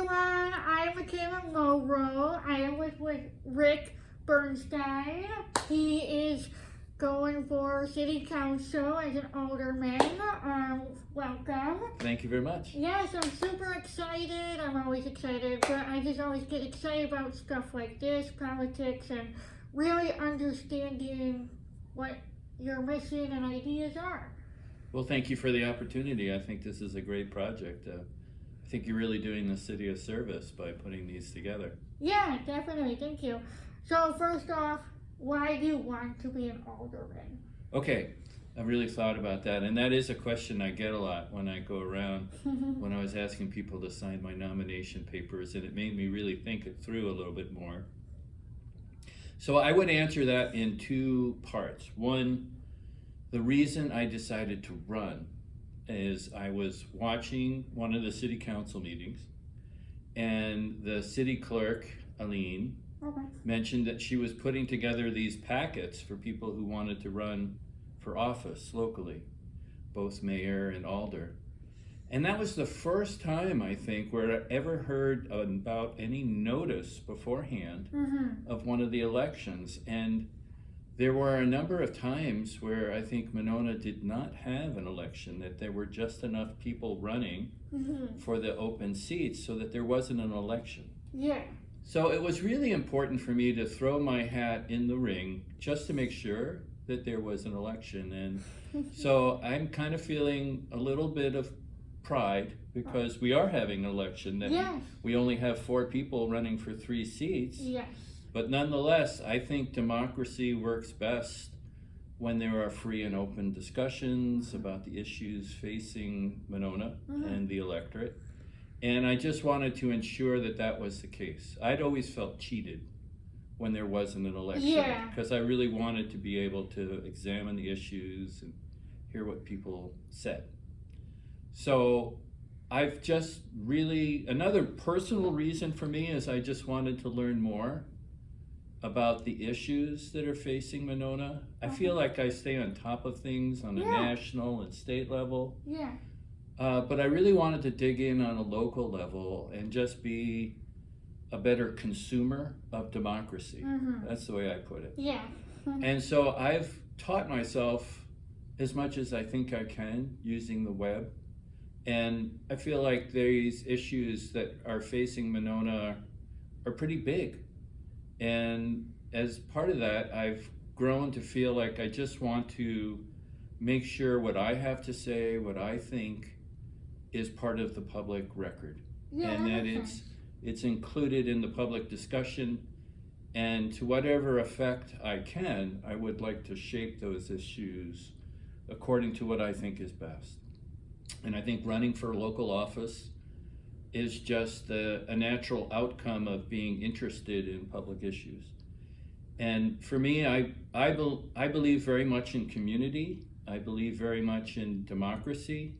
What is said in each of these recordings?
everyone, I'm Michaela. I am with Rick Bernstein. He is going for city council as an alderman. Welcome. Thank you very much. Yes, I'm super excited. I'm always excited, but I just always get excited about stuff like this, politics, and really understanding what your mission and ideas are. Well, thank you for the opportunity. I think this is a great project. I think you're really doing the city a service by putting these together. Yeah, definitely. Thank you. So first off, why do you want to be an alderman? Okay, I've really thought about that, and that is a question I get a lot when I go around when I was asking people to sign my nomination papers, and it made me really think it through a little bit more. So I would answer that in two parts. One, the reason I decided to run is I was watching one of the city council meetings, and the city clerk, Aline, mentioned that she was putting together these packets for people who wanted to run for office locally, both mayor and alder. And that was the first time, I think, where I ever heard about any notice beforehand of one of the elections. And there were a number of times where I think Monona did not have an election, that there were just enough people running for the open seats so that there wasn't an election. Yeah. So it was really important for me to throw my hat in the ring just to make sure that there was an election. And so I'm kind of feeling a little bit of pride because we are having an election. That Yes. we only have 4 people running for 3 seats. Yes. But nonetheless, I think democracy works best when there are free and open discussions about the issues facing Monona and the electorate. And I just wanted to ensure that that was the case. I'd always felt cheated when there wasn't an election because I really wanted to be able to examine the issues and hear what people said. So I've just really, another personal reason for me is I just wanted to learn more about the issues that are facing Monona. I feel like I stay on top of things on a national and state level. Yeah. But I really wanted to dig in on a local level and just be a better consumer of democracy. That's the way I put it. Yeah. And so I've taught myself as much as I think I can using the web. And I feel like these issues that are facing Monona are pretty big. And as part of that, I've grown to feel like I just want to make sure what I have to say, what I think, is part of the public record. Yeah, and that it's included in the public discussion. And to whatever effect I can, I would like to shape those issues according to what I think is best. And I think running for local office is just a natural outcome of being interested in public issues. And for me, I believe very much in community. I believe very much in democracy.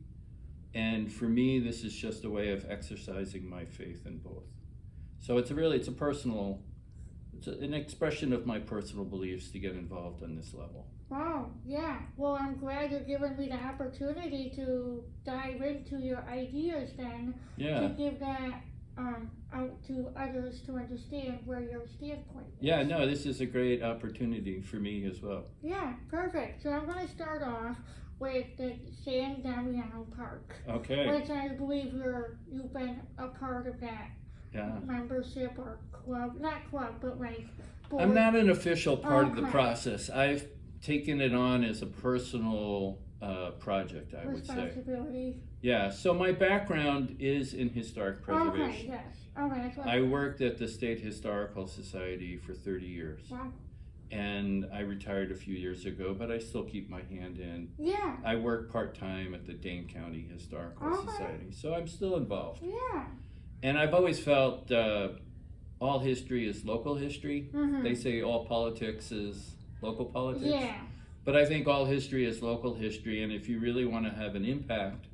And for me, this is just a way of exercising my faith in both. So it's an expression of my personal beliefs to get involved on this level. Wow, yeah. Well, I'm glad you're giving me the opportunity to dive into your ideas then, to give that out to others to understand where your standpoint is. Yeah, no, this is a great opportunity for me as well. Yeah, perfect. So I'm going to start off with the San Damiano Park. Okay. Which I believe you've been a part of that membership or club, not club, but like board. I'm not an official part of the process. I've taken it on as a personal project, I would say. Responsibility. Yeah, so my background is in historic preservation. Okay, yes. Okay, that's what I worked at the State Historical Society for 30 years. Wow. And I retired a few years ago, but I still keep my hand in. Yeah. I work part-time at the Dane County Historical Society, so I'm still involved. Yeah. And I've always felt all history is local history. They say all politics is local politics. Yeah. But I think all history is local history, and if you really want to have an impact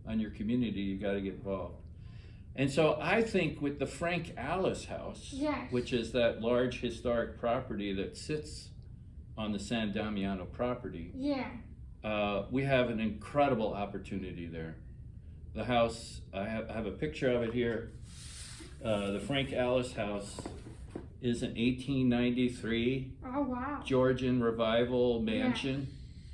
on your community, you got to get involved. And so I think with the Frank Alice House, which is that large historic property that sits on the San Damiano property, we have an incredible opportunity there. The house, I have a picture of it here. The Frank Alice House is an 1893 Oh, wow. Georgian revival mansion,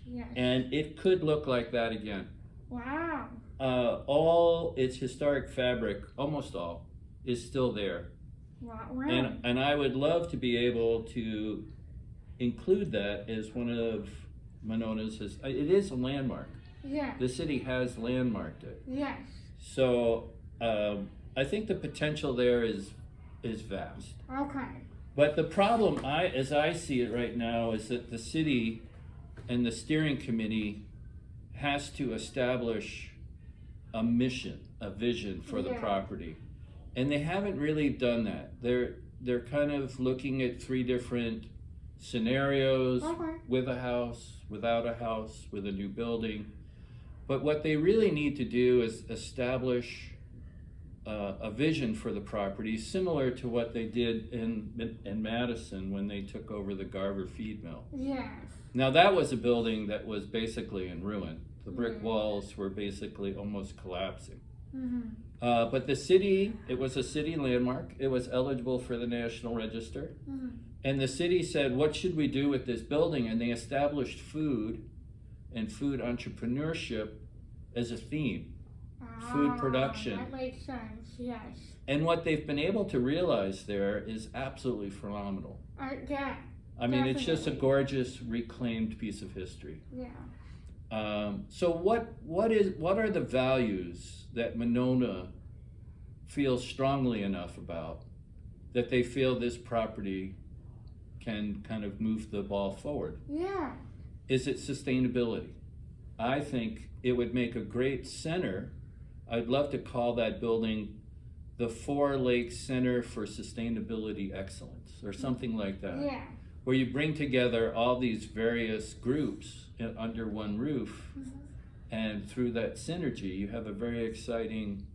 Yes. and it could look like that again. Wow. All its historic fabric, almost all, is still there. Wow. And I would love to be able to include that as one of Monona's, it is a landmark. Yeah. The city has landmarked it. Yes. So I think the potential there is vast. Okay. But the problem, as I see it right now, is that the city and the steering committee has to establish a mission, a vision for the property. And they haven't really done that. They're kind of looking at 3 different scenarios, with a house, without a house, with a new building. But what they really need to do is establish a vision for the property, similar to what they did in Madison when they took over the Garver feed mill. Yes. Now that was a building that was basically in ruin. The brick walls were basically almost collapsing. Mm-hmm. But the city, it was a city landmark. It was eligible for the National Register. Mm-hmm. And the city said, what should we do with this building? And they established food and food entrepreneurship as a theme. Food production. That makes sense, yes. And what they've been able to realize there is absolutely phenomenal. Yeah. I mean, it's just a gorgeous reclaimed piece of history. Yeah. So what are the values that Monona feels strongly enough about that they feel this property can kind of move the ball forward? Yeah. Is it sustainability? I think it would make a great center. I'd love to call that building the 4 Lakes Center for Sustainability Excellence or something like that. Yeah. Where you bring together all these various groups under one roof, and through that synergy, you have a very exciting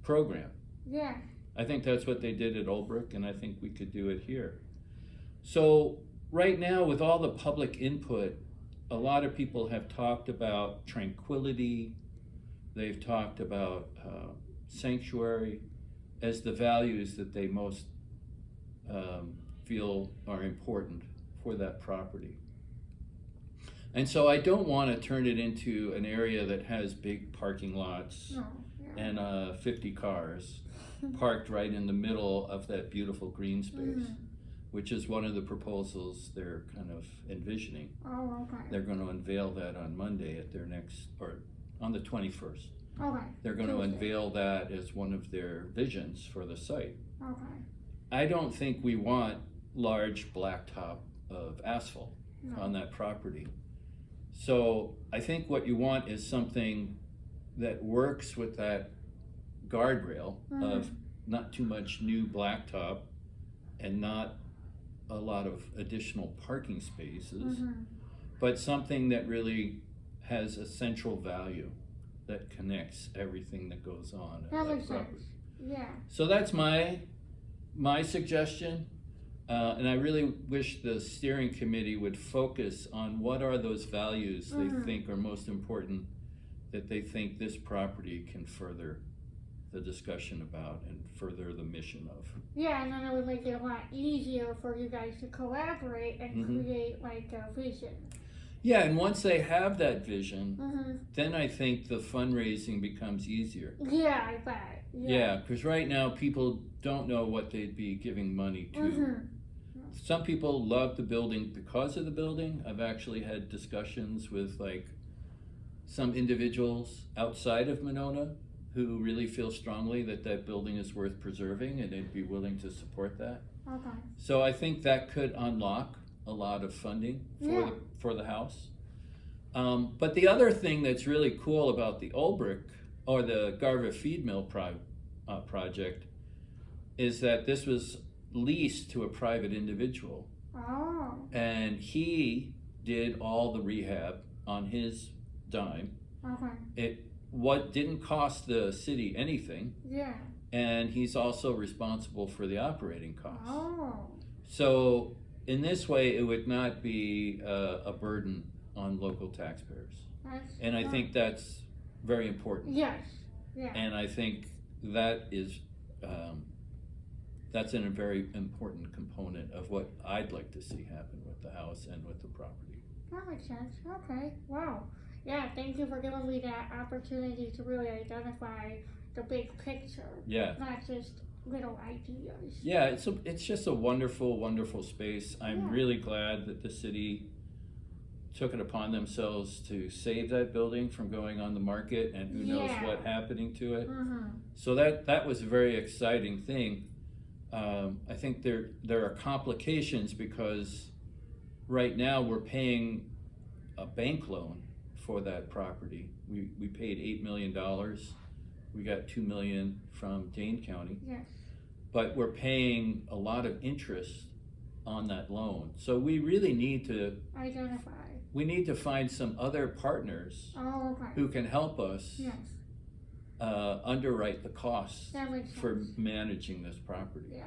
program. Yeah. I think that's what they did at Old and I think we could do it here. So right now, with all the public input, a lot of people have talked about tranquility. They've talked about sanctuary as the values that they most feel are important for that property. And so I don't want to turn it into an area that has big parking lots and 50 cars parked right in the middle of that beautiful green space, which is one of the proposals they're kind of envisioning. Oh, okay. They're going to unveil that on Monday at their next, or on the 21st. Okay. They're going to unveil that as one of their visions for the site. Okay. I don't think we want large blacktop of asphalt on that property. So I think what you want is something that works with that guardrail of not too much new blacktop and not a lot of additional parking spaces, but something that really has a central value that connects everything that goes on at that makes property. sense. Yeah. So that's my suggestion, and I really wish the steering committee would focus on what are those values they think are most important, that they think this property can further the discussion about and further the mission of. Yeah, and then it would make it a lot easier for you guys to collaborate and create like a vision. Yeah, and once they have that vision, then I think the fundraising becomes easier. Yeah, I bet. Yeah, because right now people don't know what they'd be giving money to. Some people love the building because of the building. I've actually had discussions with like some individuals outside of Monona who really feel strongly that that building is worth preserving and they'd be for to support that. Okay. So I think that could unlock a lot of funding for the house. But the other thing that's really cool about the Olbrich or the Garver feed mill project is that this was leased to a private individual. Oh. And he did all the rehab on his dime. Okay. What didn't cost the city anything. Yeah. And he's also responsible for the operating costs. Oh. So in this way, it would not be a burden on local taxpayers. And I think that's very important. Yes. Yeah. And I think that is that's a very important component of what I'd like to see happen with the house and with the property. That makes sense. Okay. Wow. Yeah, thank you for giving me that opportunity to really identify the big picture. Yeah. Not just little ideas. Yeah, it's just a wonderful, wonderful space. I'm really glad that the city took it upon themselves to save that building from going on the market, and who knows what happening to it. So that was a very exciting thing. I think there are complications because right now we're paying a bank loan for that property. We paid $8 million. We got $2 million from Dane County. Yes. But we're paying a lot of interest on that loan. So we really need to identify. We need to find some other partners who can help us underwrite the costs for managing this property. Yeah.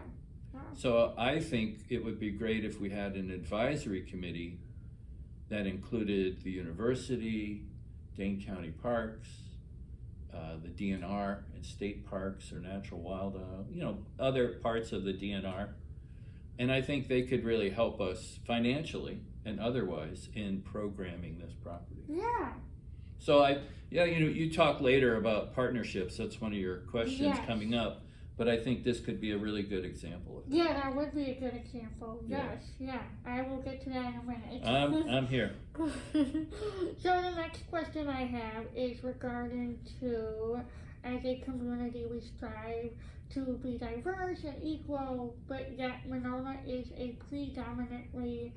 Wow. So I think it would be great if we had an advisory committee that included the university, Dane County Parks, the DNR and state parks or natural wild, other parts of the DNR. And I think they could really help us financially and otherwise in programming this property. Yeah. So you talk later about partnerships. That's one of your questions coming up. But I think this could be a really good example of that. Yeah, that would be a good example. Yes, yeah. I will get to that in a minute. I'm here. So the next question I have is regarding to, as a community, we strive to be diverse and equal, but yet Monona is a predominantly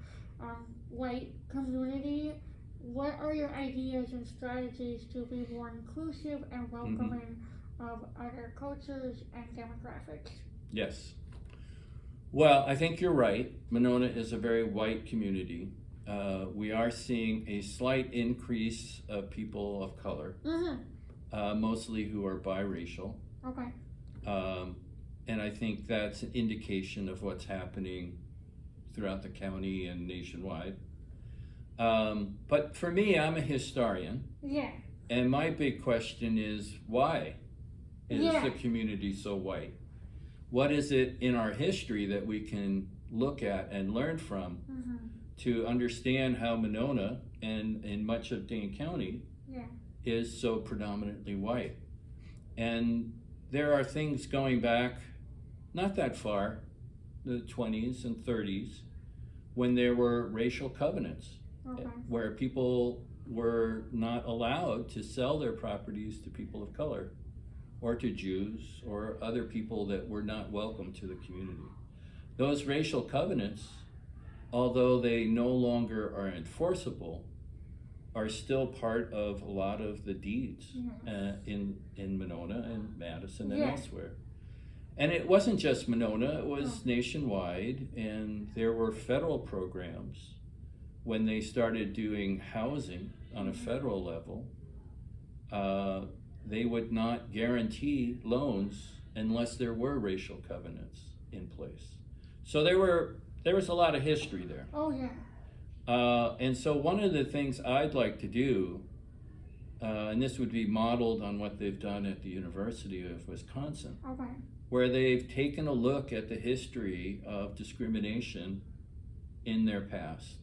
white community. What are your ideas and strategies to be more inclusive and welcoming of other cultures and demographics? Yes. Well, I think you're right. Monona is a very white community. We are seeing a slight increase of people of color, mostly who are biracial. Okay. And I think that's an indication of what's happening throughout the county and nationwide. But for me, I'm a historian. Yeah. And my big question is, why is the community so white? What is it in our history that we can look at and learn from to understand how Monona and in much of Dane County is so predominantly white? And there are things going back not that far, the 20s and 30s, when there were racial covenants where people were not allowed to sell their properties to people of color or to Jews or other people that were not welcome to the community. Those racial covenants, although they no longer are enforceable, are still part of a lot of the deeds in Monona and Madison and elsewhere. And it wasn't just Monona, it was nationwide, and there were federal programs when they started doing housing on a federal level. They would not guarantee loans unless there were racial covenants in place. So there was a lot of history there. Oh yeah. And so one of the things I'd like to do, and this would be modeled on what they've done at the University of Wisconsin, where they've taken a look at the history of discrimination in their past.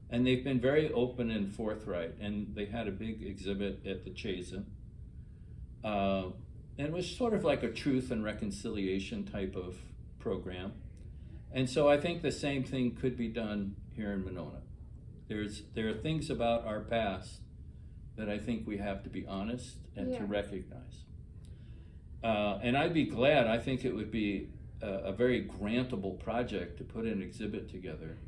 And they've been very open and forthright, and they had a big exhibit at the Chazen. And it was sort of like a truth and reconciliation type of program. And so I think the same thing could be done here in Monona. There are things about our past that I think we have to be honest and to recognize. And I'd be glad, I think it would be a very grantable project to put an exhibit together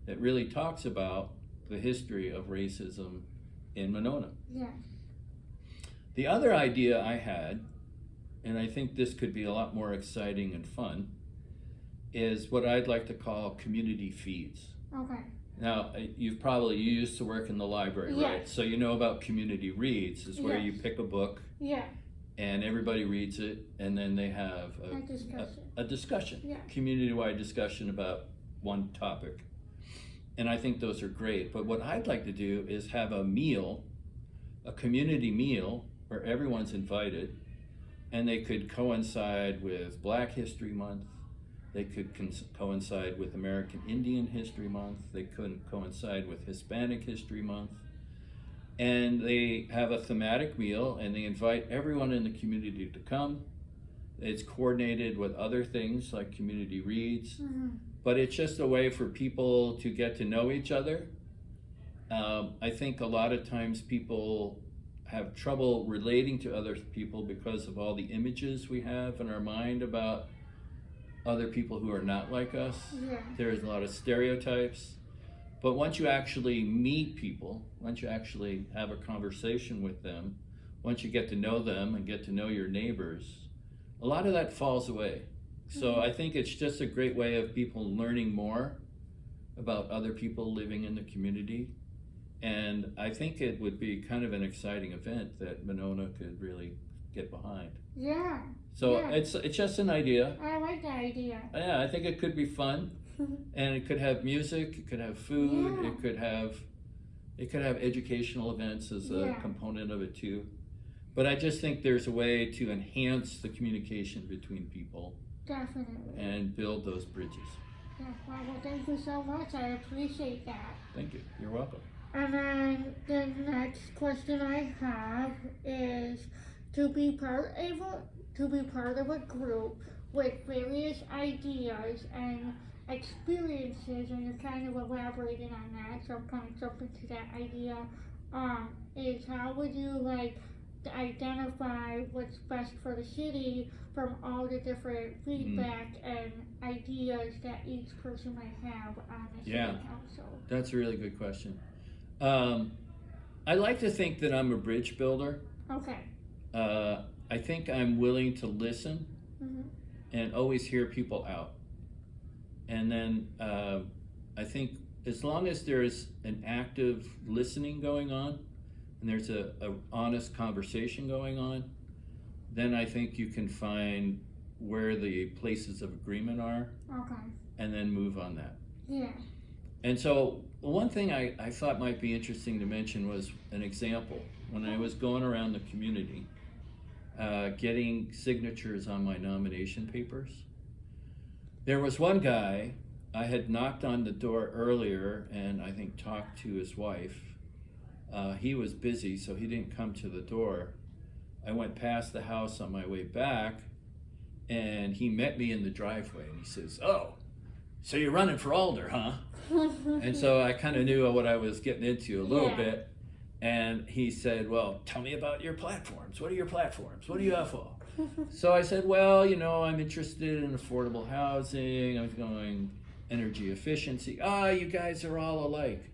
that really talks about the history of racism in Monona. Yeah. The other idea I had, and I think this could be a lot more exciting and fun, is what I'd like to call community feeds. Okay. Now, you used to work in the library, right? So you know about community reads, is where you pick a book and everybody reads it, and then they have a discussion, community-wide discussion about one topic. And I think those are great. But what I'd like to do is have a meal, a community meal, where everyone's invited, and they could coincide with Black History Month, They could coincide with American Indian History Month. They could coincide with Hispanic History Month. And they have a thematic meal, and they invite everyone in the community to come. It's coordinated with other things like community reads, but it's just a way for people to get to know each other. I think a lot of times people have trouble relating to other people because of all the images we have in our mind about other people who are not like us. Yeah. There's a lot of stereotypes. But once you actually meet people, once you actually have a conversation with them, once you get to know them and get to know your neighbors, a lot of that falls away. So I think it's just a great way of people learning more about other people living in the community. And I think it would be kind of an exciting event that Monona could really get behind. Yeah. So yeah. it's just an idea. I like that idea. Yeah, I think it could be fun. And it could have music, it could have food, Yeah. it could have educational events as a Yeah. component of it too. But I just think there's a way to enhance the communication between people. Definitely. And build those bridges. Yeah. Well, thank you so much. I appreciate that. Thank you. You're welcome. And then the next question I have is to be part of a group with various ideas and experiences, and you're kind of elaborating on that, so I'm kind of jumping to that idea, is how would you like to identify what's best for the city from all the different feedback and ideas that each person might have on the city council? That's a really good question. I like to think that I'm a bridge builder. Okay. I think I'm willing to listen and always hear people out. And then I think as long as there's an active listening going on and there's a honest conversation going on, then I think you can find where the places of agreement are. Okay. And then move on that. Yeah. And so one thing I thought might be interesting to mention was an example. When I was going around the community, getting signatures on my nomination papers, there was one guy, I had knocked on the door earlier and I think talked to his wife. He was busy, so he didn't come to the door. I went past the house on my way back and he met me in the driveway and he says, "Oh, so you're running for alder, huh?" And so I kind of knew what I was getting into a little bit. And he said, "Well, tell me about your platforms. What are your platforms? What do you have for?" So I said, "Well, I'm interested in affordable housing. I was going energy efficiency." You guys are all alike.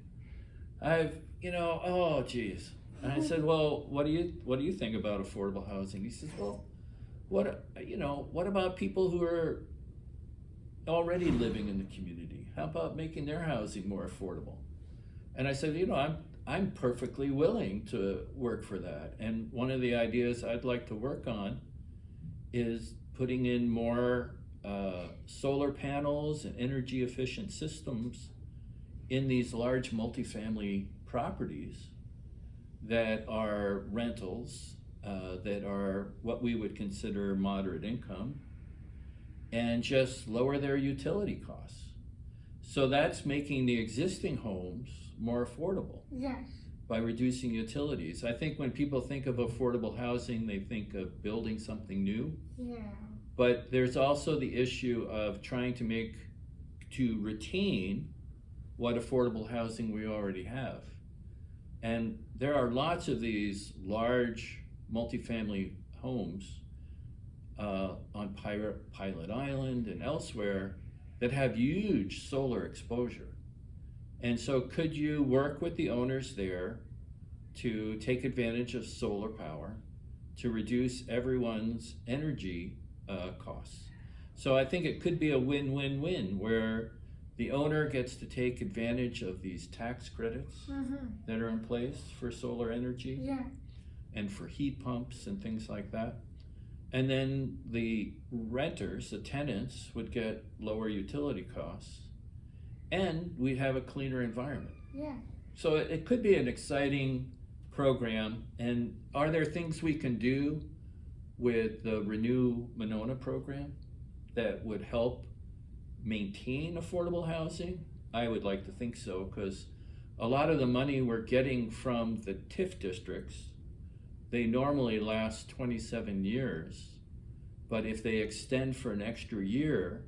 Oh geez. And I said, "Well, what do you think about affordable housing?" He says, "Well, what about people who are already living in the community? How about making their housing more affordable?" And I said, I'm perfectly willing to work for that. And one of the ideas I'd like to work on is putting in more solar panels and energy efficient systems in these large multifamily properties that are rentals, that are what we would consider moderate income, and just lower their utility costs. So that's making the existing homes more affordable. Yes. By reducing utilities. I think when people think of affordable housing, they think of building something new. Yeah. But there's also the issue of trying to retain what affordable housing we already have. And there are lots of these large multifamily homes on Pilot Island and elsewhere that have huge solar exposure. And so could you work with the owners there to take advantage of solar power to reduce everyone's energy costs? So I think it could be a win-win-win where the owner gets to take advantage of these tax credits that are in place for solar energy and for heat pumps and things like that. And then the renters, the tenants, would get lower utility costs and we'd have a cleaner environment. Yeah. So it could be an exciting program. And are there things we can do with the Renew Monona program that would help maintain affordable housing? I would like to think so, because a lot of the money we're getting from the TIF districts, they normally last 27 years, but if they extend for an extra year,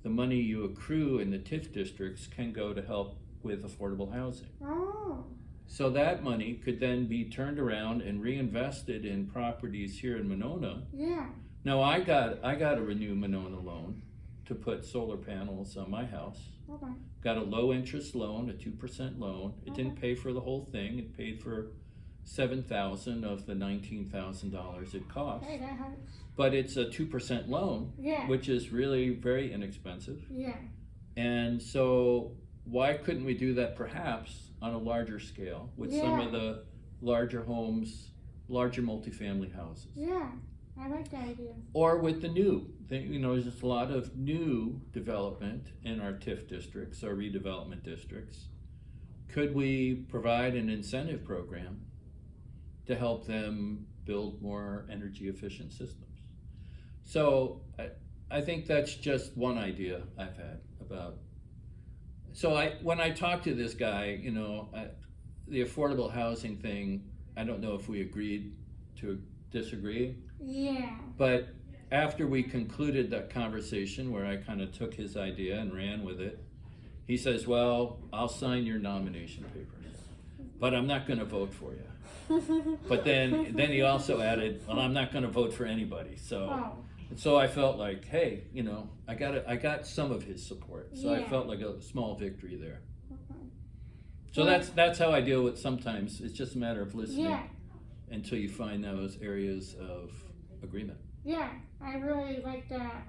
the money you accrue in the TIF districts can go to help with affordable housing. Oh. So that money could then be turned around and reinvested in properties here in Monona. Yeah. Now I got a Renew Monona loan to put solar panels on my house. Okay. Got a low interest loan, a 2% loan. It didn't pay for the whole thing. It paid for $7,000 of the $19,000 it cost. Hey, that helps. But it's a 2% loan, which is really very inexpensive. Yeah. And so why couldn't we do that perhaps on a larger scale with some of the larger homes, larger multifamily houses? Yeah, I like that idea. Or with the new, there's just a lot of new development in our TIF districts, our redevelopment districts. Could we provide an incentive program to help them build more energy efficient systems? So I think that's just one idea I've had about. So when I talked to this guy, the affordable housing thing, I don't know if we agreed to disagree. Yeah. But after we concluded that conversation where I kind of took his idea and ran with it, he says, well, I'll sign your nomination papers, but I'm not going to vote for you. But then he also added, well, I'm not going to vote for anybody. So I felt like, hey, I got some of his support. So I felt like a small victory there. Okay. So that's how I deal with sometimes. It's just a matter of listening until you find those areas of agreement. Yeah, I really like that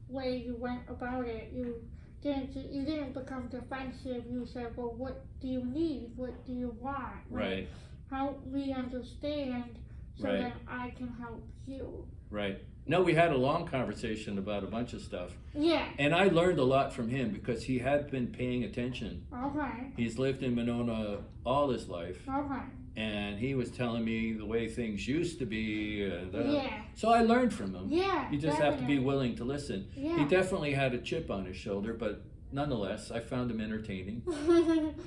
way you went about it. You didn't become defensive. You said, well, what do you need? What do you want? Right. Help me understand so that I can help you. Right. No, we had a long conversation about a bunch of stuff. Yeah. And I learned a lot from him because he had been paying attention. Okay. He's lived in Monona all his life. Okay. And he was telling me the way things used to be. Yeah. So I learned from him. Yeah. You just have to be willing to listen. Yeah. He definitely had a chip on his shoulder, but nonetheless, I found him entertaining.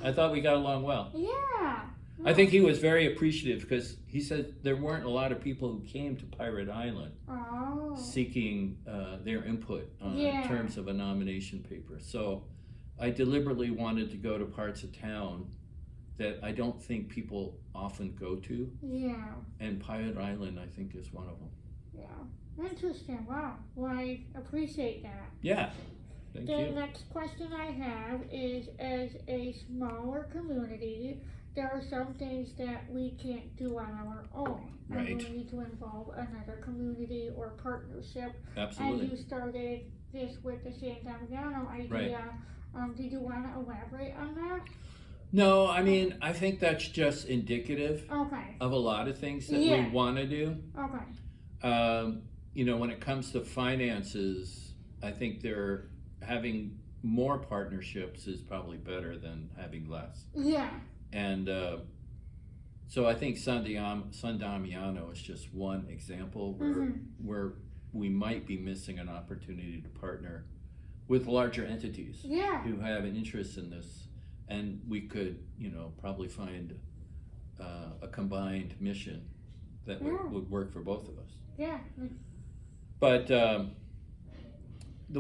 I thought we got along well. Yeah. I think he was very appreciative because he said there weren't a lot of people who came to Pirate Island seeking their input in terms of a nomination paper. So I deliberately wanted to go to parts of town that I don't think people often go to. Yeah. And Pirate Island, I think, is one of them. Yeah. Interesting. Wow. Well, I appreciate that. Yeah. Thank you. The next question I have is, as a smaller community, there are some things that we can't do on our own. Right. And we need to involve another community or partnership. Absolutely. And you started this with the San Damiano idea. Right. Did you want to elaborate on that? No, I mean, I think that's just indicative of a lot of things that we want to do. Okay. When it comes to finances, I think they're having more partnerships is probably better than having less. Yeah. And so I think San Damiano is just one example where we might be missing an opportunity to partner with larger entities who have an interest in this. And we could, probably find a combined mission that would work for both of us. Yeah. But the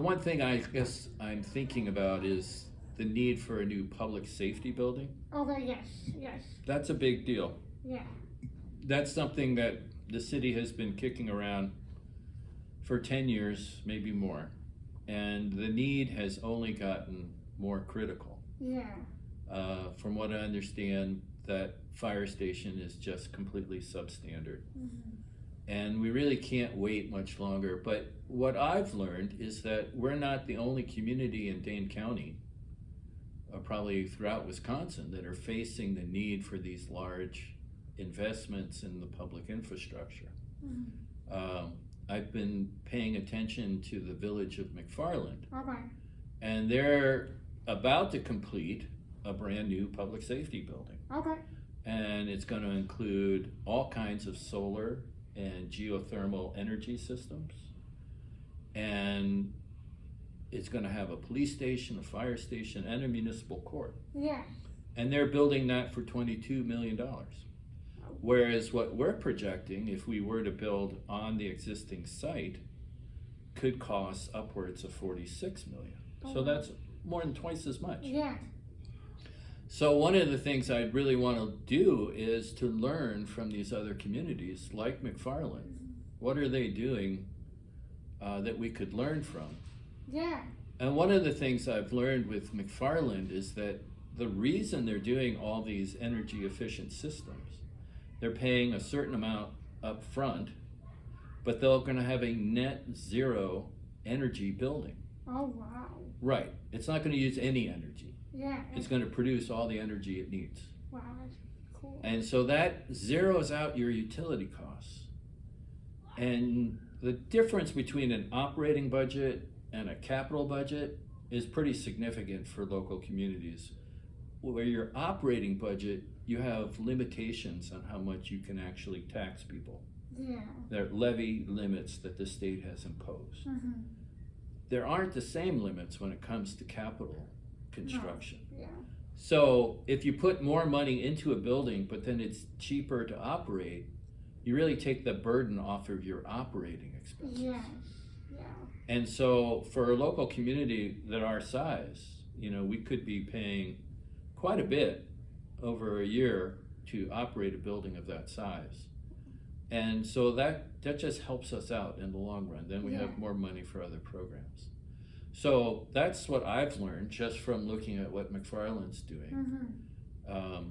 one thing I guess I'm thinking about is the need for a new public safety building. Okay, yes. That's a big deal. Yeah. That's something that the city has been kicking around for 10 years, maybe more. And the need has only gotten more critical. Yeah. From what I understand, that fire station is just completely substandard. And we really can't wait much longer. But what I've learned is that we're not the only community in Dane County, probably throughout Wisconsin, that are facing the need for these large investments in the public infrastructure. I've been paying attention to the village of McFarland. And they're about to complete a brand new public safety building. And it's going to include all kinds of solar and geothermal energy systems. And is going to have a police station, a fire station, and a municipal court. Yeah. And they're building that for $22 million. Whereas what we're projecting, if we were to build on the existing site, could cost upwards of $46 million. Oh. So that's more than twice as much. Yeah. So one of the things I'd really want to do is to learn from these other communities like McFarland. What are they doing that we could learn from? Yeah. And one of the things I've learned with McFarland is that the reason they're doing all these energy efficient systems, they're paying a certain amount up front, but they're going to have a net zero energy building. Oh, wow. Right. It's not going to use any energy. Yeah. It's going to produce all the energy it needs. Wow, that's cool. And so that zeroes out your utility costs. And the difference between an operating budget and a capital budget is pretty significant for local communities. Where your operating budget, you have limitations on how much you can actually tax people. Yeah. There are levy limits that the state has imposed. Mm-hmm. There aren't the same limits when it comes to capital construction. No. Yeah. So if you put more money into a building, but then it's cheaper to operate, you really take the burden off of your operating expenses. Yes. Yeah. And so for a local community that our size, we could be paying quite a bit over a year to operate a building of that size. And so that just helps us out in the long run. Then we have more money for other programs. So that's what I've learned just from looking at what McFarland's doing. Mm-hmm.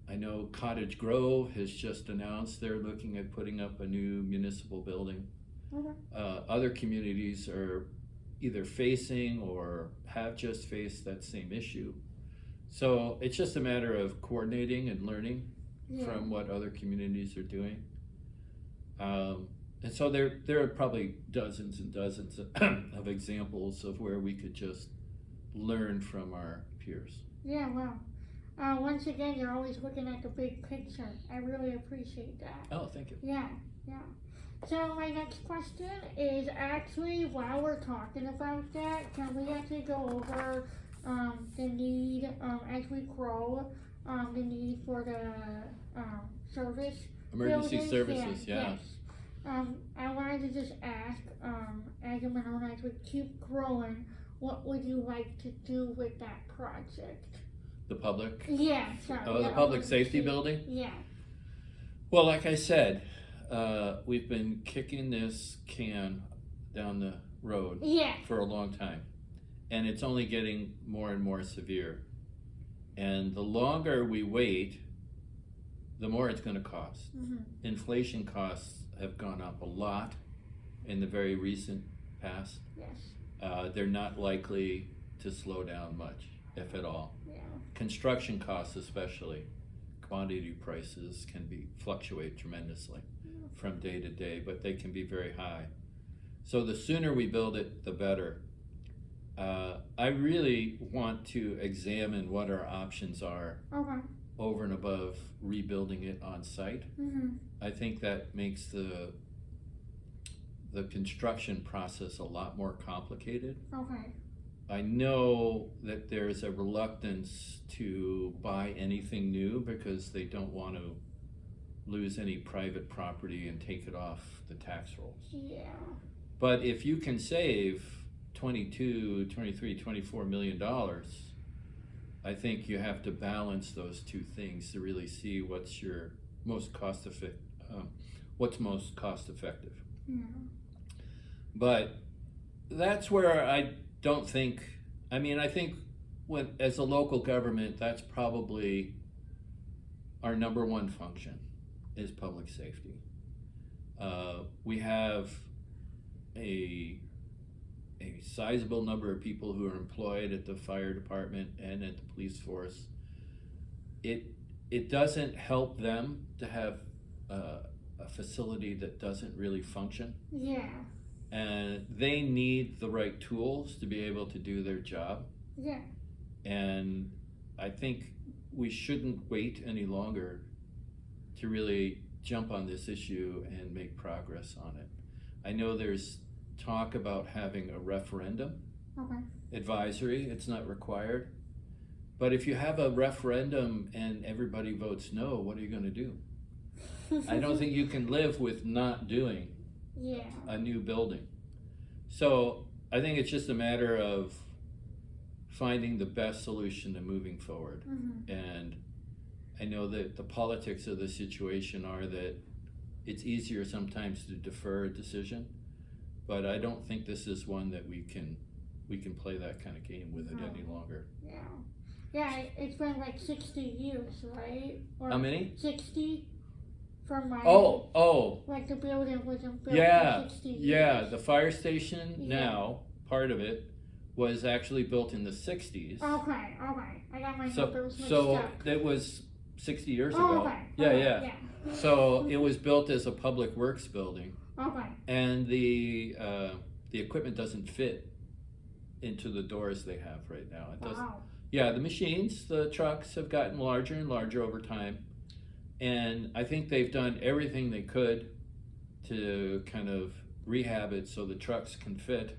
I know Cottage Grove has just announced they're looking at putting up a new municipal building. Okay. Other communities are either facing or have just faced that same issue. So it's just a matter of coordinating and learning from what other communities are doing. And so there are probably dozens and dozens of examples of where we could just learn from our peers. Yeah, well, once again, you're always looking at the big picture. I really appreciate that. Oh, thank you. Yeah, yeah. So my next question is actually, while we're talking about that, can we actually go over the need, as we grow, the need for the service Emergency buildings? services, yeah. Yes. I wanted to just ask, as a Monona, as we keep growing, what would you like to do with that project? The public? Yeah, sorry. Oh, the public safety building? Yeah. Well, like I said, we've been kicking this can down the road for a long time. And it's only getting more and more severe. And the longer we wait, the more it's going to cost. Mm-hmm. Inflation costs have gone up a lot in the very recent past. Yes. They're not likely to slow down much, if at all. Yeah. Construction costs especially, commodity prices can fluctuate tremendously from day to day, but they can be very high. So the sooner we build it, the better. I really want to examine what our options are over and above rebuilding it on site. Mm-hmm. I think that makes the construction process a lot more complicated. Okay. I know that there's a reluctance to buy anything new because they don't want to lose any private property and take it off the tax rolls. Yeah. But if you can save $22, $23, $24 million, I think you have to balance those two things to really see what's most cost effective. Yeah. But that's where I don't think. I think as a local government, that's probably our number one function is public safety. We have a sizable number of people who are employed at the fire department and at the police force. It doesn't help them to have a facility that doesn't really function. Yeah. And they need the right tools to be able to do their job. Yeah. And I think we shouldn't wait any longer to really jump on this issue and make progress on it. I know there's talk about having a referendum Okay. advisory, it's not required. But if you have a referendum and everybody votes no, what are you gonna do? I don't think you can live with not doing a new building. So I think it's just a matter of finding the best solution to moving forward. Mm-hmm. And I know that the politics of the situation are that it's easier sometimes to defer a decision, but I don't think this is one that we can play that kind of game with it any longer. Yeah. Yeah, it's been like 60 years, right? Or How many? 60 from my... Oh. Like the building wasn't built for 60 years. Yeah, the fire station now, part of it, was actually built in the 60s. Okay. I got my numbers mixed So up. it was 60 years ago. Okay. Yeah. So it was built as a public works building. Okay. And the equipment doesn't fit into the doors they have right now. It doesn't. Wow. Yeah, the machines, the trucks have gotten larger and larger over time. And I think they've done everything they could to kind of rehab it so the trucks can fit,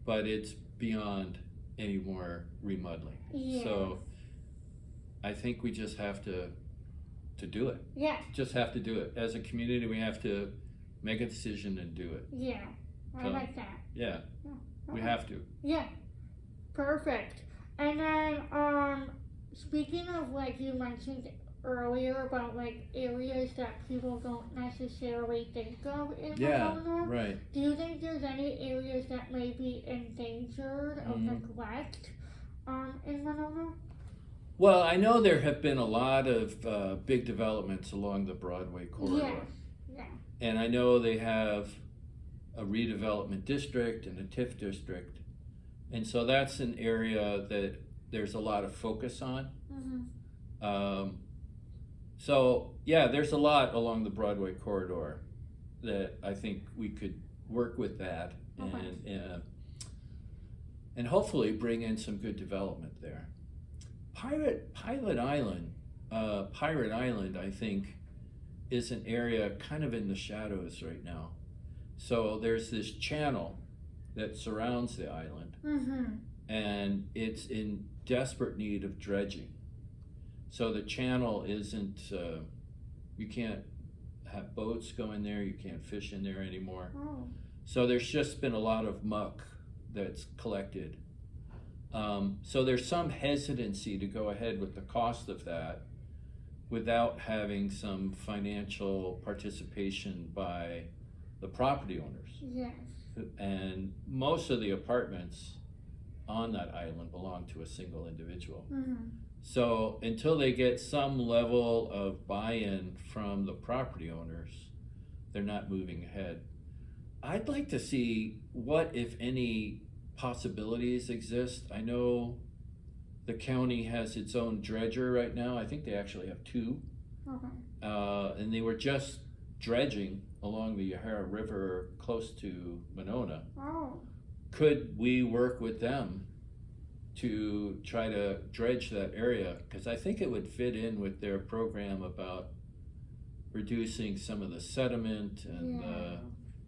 but it's beyond any more remodeling. Yeah. So I think we just have to do it. Yeah. Just have to do it. As a community, we have to make a decision and do it. Yeah. I like that. Yeah. Okay. We have to. Yeah. Perfect. And then, speaking of, like you mentioned earlier about like areas that people don't necessarily think of in Monona, right. do you think there's any areas that may be endangered of neglect in Monona? Well, I know there have been a lot of big developments along the Broadway corridor. Yes. Yeah. And I know they have a redevelopment district and a TIF district. And so that's an area that there's a lot of focus on. Mm-hmm. So yeah, there's a lot along the Broadway corridor that I think we could work with that and hopefully bring in some good development there. Pirate Island, I think, is an area kind of in the shadows right now. So there's this channel that surrounds the island, and it's in desperate need of dredging. So the channel isn't, you can't have boats go in there, you can't fish in there anymore. Oh. So there's just been a lot of muck that's collected. So there's some hesitancy to go ahead with the cost of that without having some financial participation by the property owners. Yes. And most of the apartments on that island belong to a single individual. Mm-hmm. So until they get some level of buy-in from the property owners, they're not moving ahead. I'd like to see what, if any, possibilities exist. I know the county has its own dredger right now. I think they actually have two. Okay. And they were just dredging along the Yahara River close to Monona. Oh. Could we work with them to try to dredge that area? Because I think it would fit in with their program about reducing some of the sediment and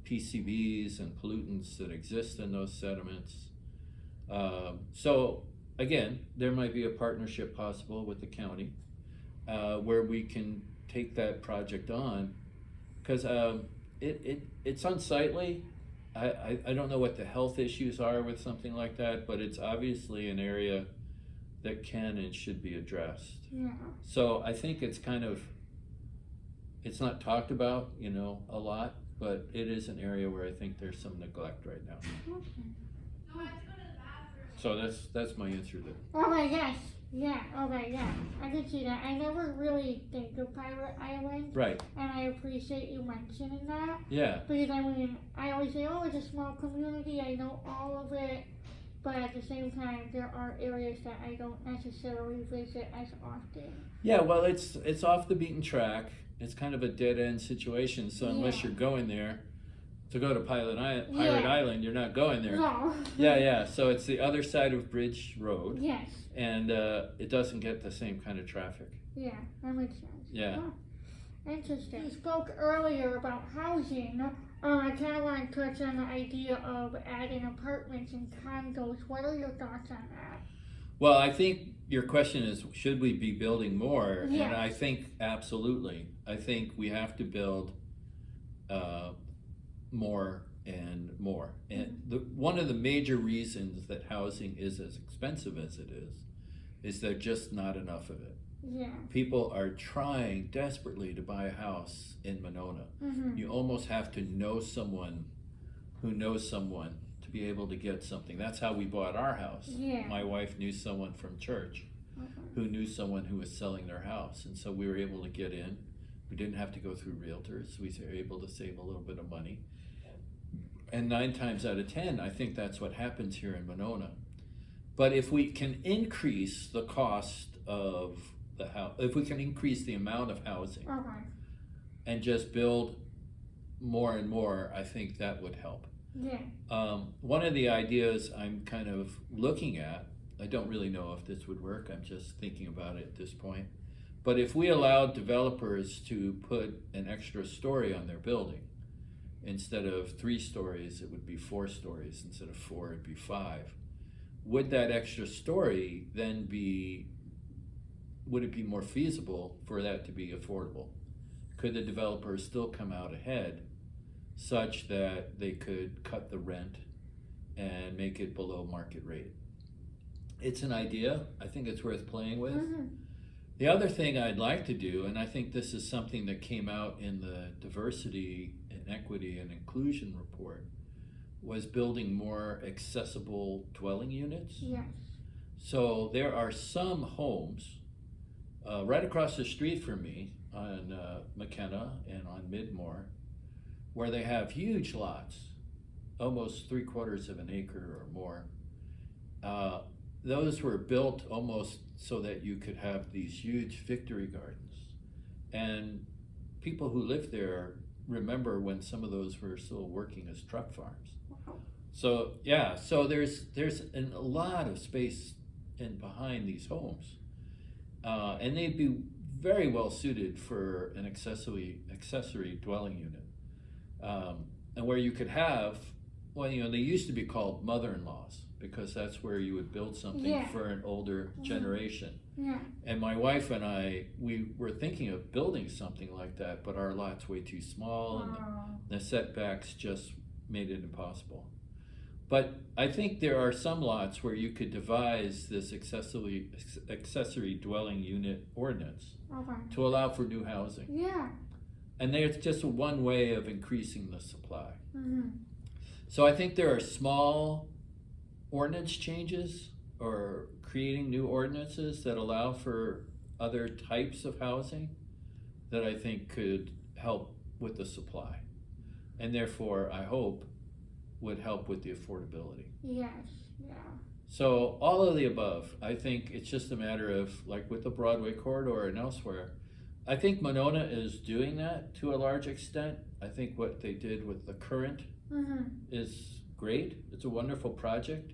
PCBs and pollutants that exist in those sediments. So again, there might be a partnership possible with the county where we can take that project on, because it's unsightly. I don't know what the health issues are with something like that, but it's obviously an area that can and should be addressed. Yeah. So I think it's kind of, it's not talked about, a lot, but it is an area where I think there's some neglect right now. Okay. So that's my answer to that. Okay, yes. Yeah, okay, yeah. I can see that. I never really think of Pirate Island. Right. And I appreciate you mentioning that. Yeah. Because I always say, oh, it's a small community, I know all of it. But at the same time, there are areas that I don't necessarily visit as often. Yeah, well, it's off the beaten track. It's kind of a dead-end situation, so unless you're going there to go to Pirate Island, you're not going there. No. Yeah, so it's the other side of Bridge Road. Yes. And it doesn't get the same kind of traffic. Yeah, that makes sense. Yeah. Oh, interesting. You spoke earlier about housing. I kind of want to touch on the idea of adding apartments and condos. What are your thoughts on that? Well, I think your question is, should we be building more? Yes. And I think absolutely. I think we have to build more and more. And one of the major reasons that housing is as expensive as it is there's just not enough of it. Yeah. People are trying desperately to buy a house in Monona. You almost have to know someone who knows someone to be able to get something. That's how we bought our house. Yeah. My wife knew someone from church who knew someone who was selling their house, and so we were able to get in. We didn't have to go through realtors. We were able to save a little bit of money. And 9 times out of 10, I think that's what happens here in Monona. But if we can increase the cost of the house, if we can increase the amount of housing and just build more and more, I think that would help. Yeah. One of the ideas I'm kind of looking at, I don't really know if this would work, I'm just thinking about it at this point, but if we allowed developers to put an extra story on their building, instead of 3 stories, it would be 4 stories. Instead of 4, it'd be 5. Would that extra story then would it be more feasible for that to be affordable? Could the developers still come out ahead such that they could cut the rent and make it below market rate? It's an idea. I think it's worth playing with. The other thing I'd like to do, and I think this is something that came out in the diversity and equity and inclusion report, was building more accessible dwelling units. Yes. So there are some homes right across the street from me on McKenna and on Midmore, where they have huge lots, almost 3/4 of an acre or more. Those were built almost so that you could have these huge victory gardens. And people who lived there remember when some of those were still working as truck farms. Wow. So yeah, so there's a lot of space in behind these homes. And they'd be very well suited for an accessory dwelling unit. And where you could have, well, they used to be called mother-in-laws, because that's where you would build something for an older generation. Yeah. And my wife and I, we were thinking of building something like that, but our lot's way too small, and the setbacks just made it impossible. But I think there are some lots where you could devise this accessory dwelling unit ordinance to allow for new housing. Yeah. And there's just one way of increasing the supply. So I think there are small ordinance changes or creating new ordinances that allow for other types of housing that I think could help with the supply, and therefore I hope would help with the affordability. Yes. Yeah. So all of the above. I think it's just a matter of, like with the Broadway corridor and elsewhere, I think Monona is doing that to a large extent. I think what they did with the Current is great. It's a wonderful project.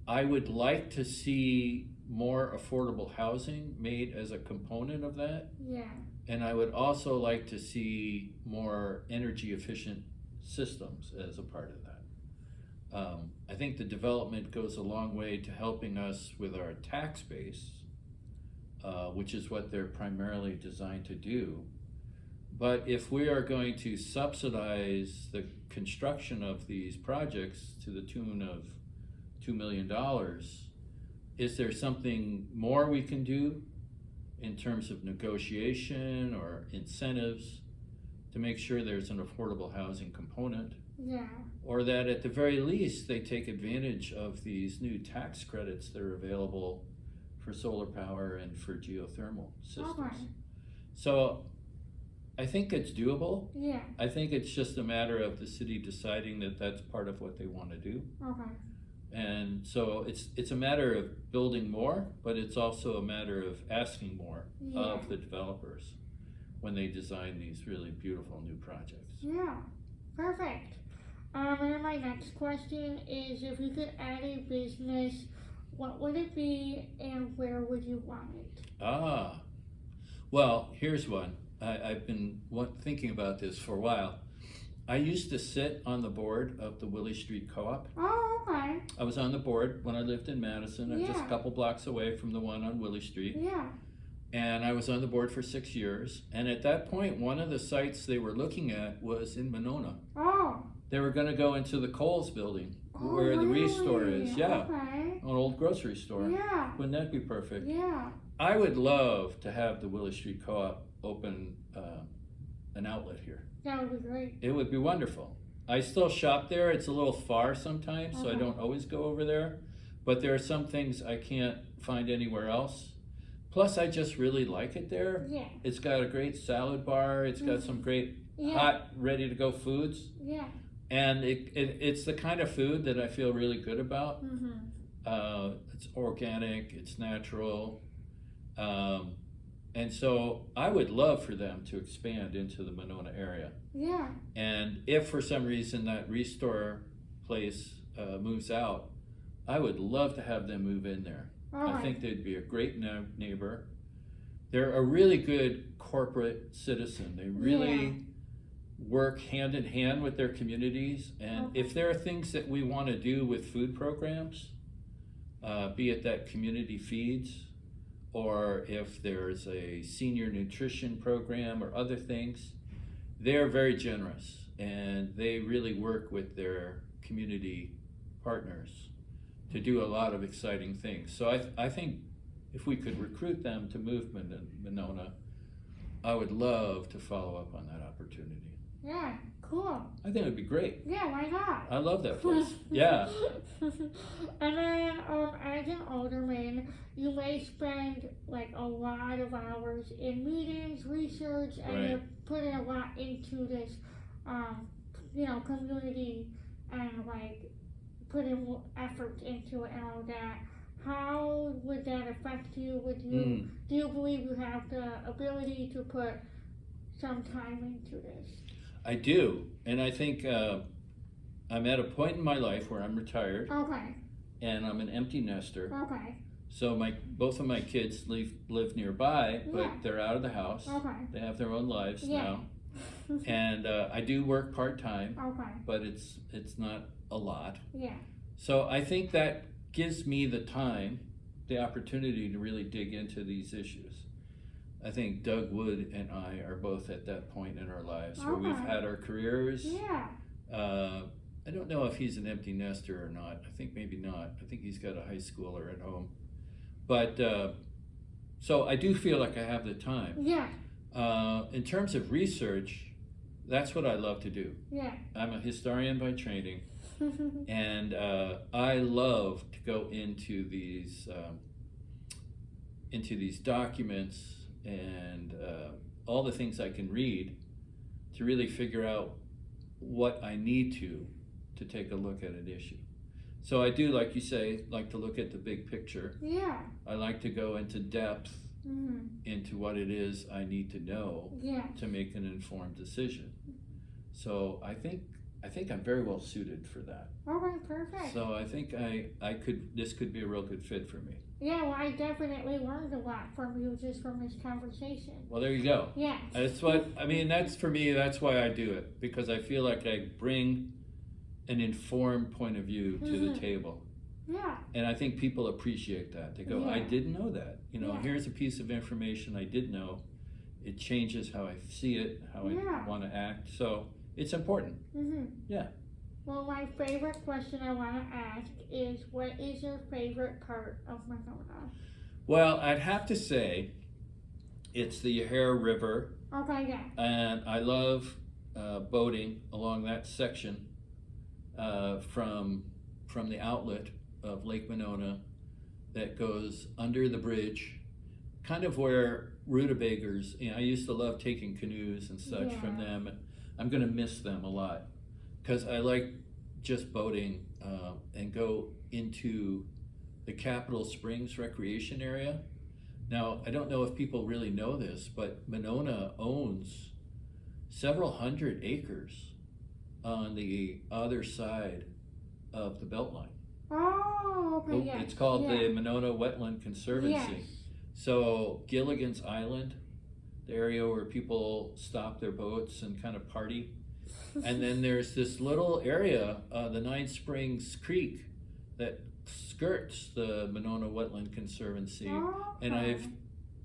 I would like to see more affordable housing made as a component of that. Yeah. And I would also like to see more energy efficient systems as a part of that. I think the development goes a long way to helping us with our tax base, which is what they're primarily designed to do. But if we are going to subsidize the construction of these projects to the tune of $2 million, is there something more we can do in terms of negotiation or incentives to make sure there's an affordable housing component? Yeah. Or that at the very least they take advantage of these new tax credits that are available for solar power and for geothermal systems. So I think it's doable. Yeah. I think it's just a matter of the city deciding that that's part of what they want to do. And so it's a matter of building more, but it's also a matter of asking more of the developers when they design these really beautiful new projects. Yeah, perfect. And then my next question is, if you could add a business, what would it be and where would you want it? Well, here's one. I've been thinking about this for a while. I used to sit on the board of the Willie Street Co-op. Oh, okay. I was on the board when I lived in Madison, Yeah. just a couple blocks away from the one on Willie Street. Yeah. And I was on the board for 6 years. And at that point, one of the sites they were looking at was in Monona. Oh. They were going to go into the Kohl's building Oh, where the really? Restore is. Yeah. Okay. An old grocery store. Yeah. Wouldn't that be perfect? Yeah. I would love to have the Willie Street Co-op open an outlet here. That would be great. It would be wonderful. I still shop there. It's a little far sometimes, so I Okay. don't always go over there. But there are some things I can't find anywhere else. Plus, I just really like it there. Yeah. It's got a great salad bar. It's got some great Yeah. hot, ready-to-go foods. Yeah. And it's the kind of food that I feel really good about. Mhm. It's organic, it's natural. And so I would love for them to expand into the Monona area. Yeah. And if for some reason that Restore place moves out, I would love to have them move in there. All I right. think they'd be a great neighbor. They're a really good corporate citizen. They really work hand in hand with their communities. And Okay. if there are things that we want to do with food programs, be it that community feeds, or if there's a senior nutrition program or other things, they're very generous and they really work with their community partners to do a lot of exciting things. So I think if we could recruit them to move Monona, I would love to follow up on that opportunity. Yeah. Cool. I think it would be great. Yeah. Why not? I love that place. Yeah. And then, as an alderman, you may spend like a lot of hours in meetings, research, and Right. you're putting a lot into this, community, and like putting effort into it and all that. How would that affect you? Do you believe you have the ability to put some time into this? I do. And I think I'm at a point in my life where I'm retired Okay. and I'm an empty nester. Okay. So both of my kids live nearby, but Yeah. they're out of the house. Okay. They have their own lives Yeah. now. And I do work part-time, Okay. but it's not a lot. Yeah. So I think that gives me the time, the opportunity to really dig into these issues. I think Doug Wood and I are both at that point in our lives where we've Okay. had our careers. Yeah. I don't know if he's an empty nester or not. I think maybe not. I think he's got a high schooler at home. But so I do feel like I have the time. Yeah. In terms of research, that's what I love to do. Yeah. I'm a historian by training, and I love to go into these documents and all the things I can read to really figure out what I need to take a look at an issue. So I do, like you say, like to look at the big picture. Yeah. I like to go into depth into what it is I need to know to make an informed decision. So I think I'm very well suited for that. Okay, perfect. So I think this could be a real good fit for me. Yeah, well, I definitely learned a lot from you just from this conversation. Well, there you go. Yeah. That's for me, that's why I do it, because I feel like I bring an informed point of view to the table. Yeah. And I think people appreciate that. They go, I didn't know that. Here's a piece of information I did know. It changes how I see it, how I want to act. So it's important. Yeah. Well, my favorite question I want to ask is, what is your favorite part of Monona? Well, I'd have to say it's the Yahara River. Okay, yeah. And I love boating along that section from the outlet of Lake Monona that goes under the bridge, kind of where rutabagas, I used to love taking canoes and such from them. I'm going to miss them a lot because I like just boating and go into the Capitol Springs recreation area. Now, I don't know if people really know this, but Monona owns several hundred acres on the other side of the Beltline. Oh, okay, yes. It's called the Monona Wetland Conservancy. Yes. So Gilligan's Island, the area where people stop their boats and kind of party, And then there's this little area, the Nine Springs Creek, that skirts the Monona Wetland Conservancy. Oh. And I've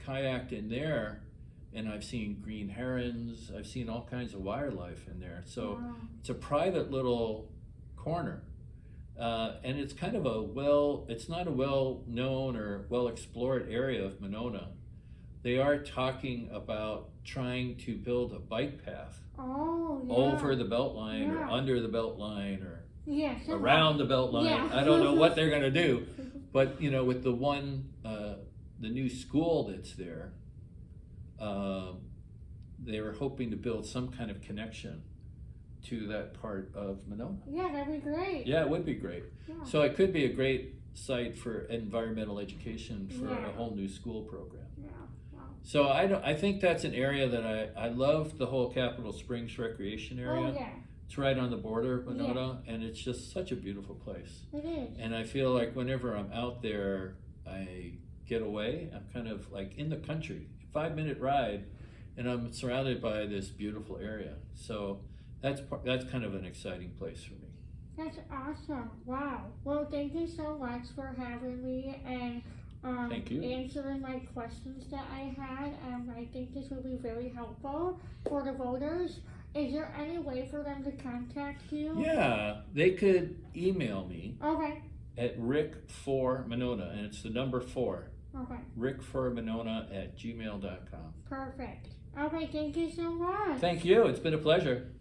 kayaked in there, and I've seen green herons, I've seen all kinds of wildlife in there. So Wow. it's a private little corner. And it's kind of it's not a well-known or well-explored area of Monona. They are talking about trying to build a bike path over the Beltline or under the Beltline or around the Beltline. Yeah. I don't know what they're gonna do, but you know, with the new school that's there, they were hoping to build some kind of connection to that part of Monona. Yeah, that'd be great. Yeah, it would be great. Yeah. So it could be a great site for environmental education for a whole new school program. Yeah. Wow. So I think that's an area that I love, the whole Capital Springs recreation area. Oh, yeah. It's right on the border of Monona, and it's just such a beautiful place. It is. And I feel like whenever I'm out there, I get away. I'm kind of like in the country, 5-minute ride, and I'm surrounded by this beautiful area. So that's kind of an exciting place for me. That's awesome. Wow. Well, thank you so much for having me and Thank you. answering my questions that I had. I think this will be very helpful for the voters. Is there any way for them to contact you? Yeah, they could email me Okay. at rick4monona, and it's the number 4. Okay. rick4monona@gmail.com. Perfect. Okay, thank you so much. Thank you. It's been a pleasure.